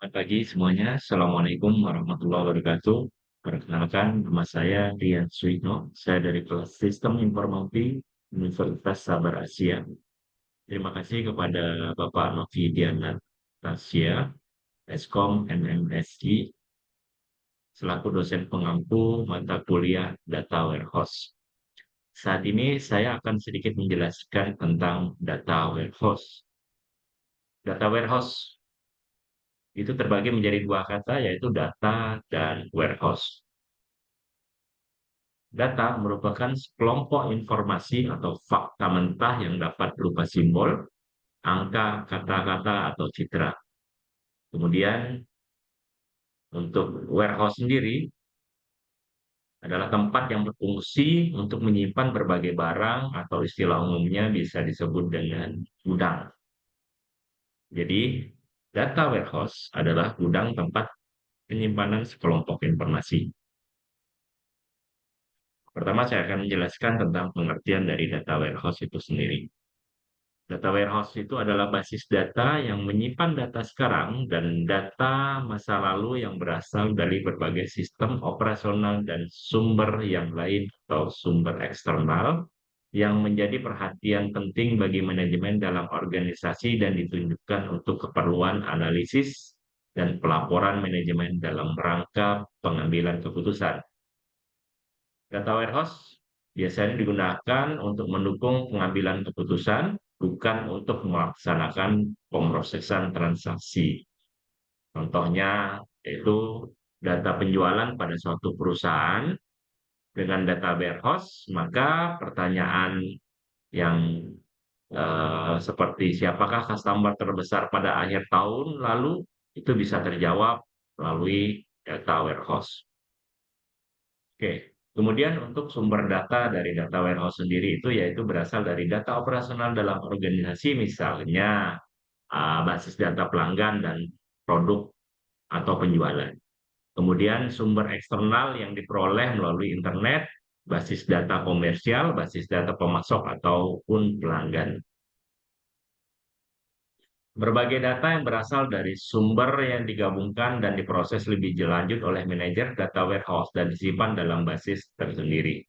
Selamat pagi semuanya. Assalamualaikum warahmatullahi wabarakatuh. Perkenalkan, nama saya Rian Suino. Saya dari kelas Sistem Informasi Universitas Sabar Asia. Terima kasih kepada Bapak Novi Diana Tasya, Eskom NMSI, selaku dosen pengampu mata kuliah Data Warehouse. Saat ini saya akan sedikit menjelaskan tentang Data Warehouse. Data Warehouse itu terbagi menjadi dua kata, yaitu data dan warehouse. Data merupakan sekelompok informasi atau fakta mentah yang dapat berupa simbol, angka, kata-kata, atau citra. Kemudian untuk warehouse sendiri adalah tempat yang berfungsi untuk menyimpan berbagai barang atau istilah umumnya bisa disebut dengan gudang. Jadi, data warehouse adalah gudang tempat penyimpanan sekelompok informasi. Pertama, saya akan menjelaskan tentang pengertian dari data warehouse itu sendiri. Data warehouse itu adalah basis data yang menyimpan data sekarang dan data masa lalu yang berasal dari berbagai sistem operasional dan sumber yang lain atau sumber eksternal yang menjadi perhatian penting bagi manajemen dalam organisasi dan ditunjukkan untuk keperluan analisis dan pelaporan manajemen dalam rangka pengambilan keputusan. Data warehouse biasanya digunakan untuk mendukung pengambilan keputusan, bukan untuk melaksanakan pemrosesan transaksi. Contohnya yaitu data penjualan pada suatu perusahaan dengan data warehouse, maka pertanyaan yang seperti siapakah customer terbesar pada akhir tahun lalu itu bisa terjawab melalui data warehouse. Oke, kemudian untuk sumber data dari data warehouse sendiri itu yaitu berasal dari data operasional dalam organisasi, misalnya basis data pelanggan dan produk atau penjualan. Kemudian sumber eksternal yang diperoleh melalui internet, basis data komersial, basis data pemasok ataupun pelanggan. Berbagai data yang berasal dari sumber yang digabungkan dan diproses lebih lanjut oleh manajer data warehouse dan disimpan dalam basis tersendiri.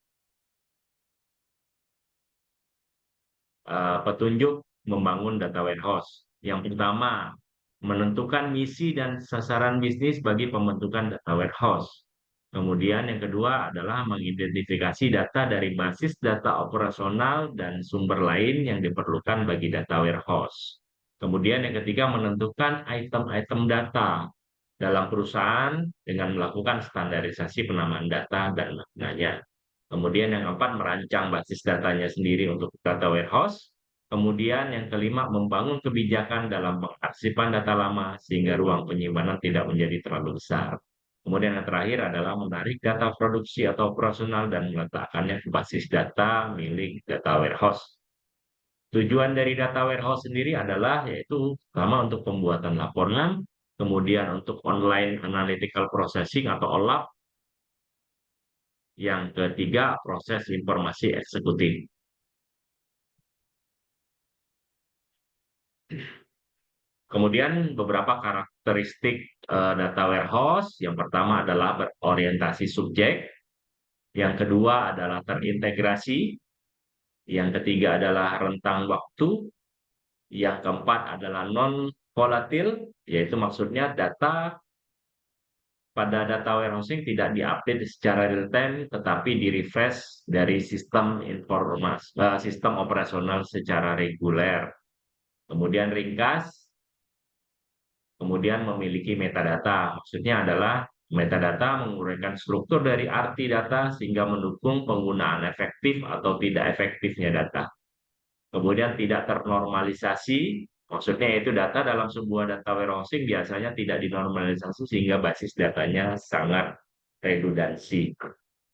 Petunjuk membangun data warehouse. Yang pertama, menentukan misi dan sasaran bisnis bagi pembentukan data warehouse. Kemudian yang kedua adalah mengidentifikasi data dari basis data operasional dan sumber lain yang diperlukan bagi data warehouse. Kemudian yang ketiga, menentukan item-item data dalam perusahaan dengan melakukan standarisasi penamaan data dan maknanya. Kemudian yang keempat, merancang basis datanya sendiri untuk data warehouse. Kemudian yang kelima, membangun kebijakan dalam pengarsipan data lama sehingga ruang penyimpanan tidak menjadi terlalu besar. Kemudian yang terakhir adalah menarik data produksi atau operasional dan meletakkannya ke basis data milik data warehouse. Tujuan dari data warehouse sendiri adalah yaitu pertama untuk pembuatan laporan, kemudian untuk online analytical processing atau OLAP, yang ketiga proses informasi eksekutif. Kemudian beberapa karakteristik data warehouse, yang pertama adalah berorientasi subjek, yang kedua adalah terintegrasi, yang ketiga adalah rentang waktu, yang keempat adalah non volatil, yaitu maksudnya data pada data warehousing tidak diupdate secara real time, tetapi di-refresh dari sistem informasi, sistem operasional secara reguler. Kemudian ringkas, kemudian memiliki metadata. Maksudnya adalah metadata menguraikan struktur dari arti data sehingga mendukung penggunaan efektif atau tidak efektifnya data. Kemudian tidak ternormalisasi, maksudnya yaitu data dalam sebuah data warehousing biasanya tidak dinormalisasi sehingga basis datanya sangat redundansi.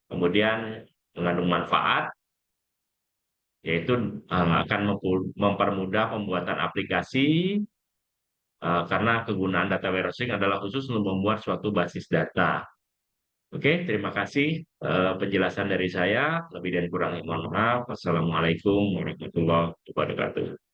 Kemudian mengandung manfaat, yaitu akan mempermudah pembuatan aplikasi, karena kegunaan data warehousing adalah khusus untuk membuat suatu basis data. Oke, terima kasih penjelasan dari saya. Lebih dan kurangnya mohon maaf. Wassalamualaikum warahmatullahi wabarakatuh.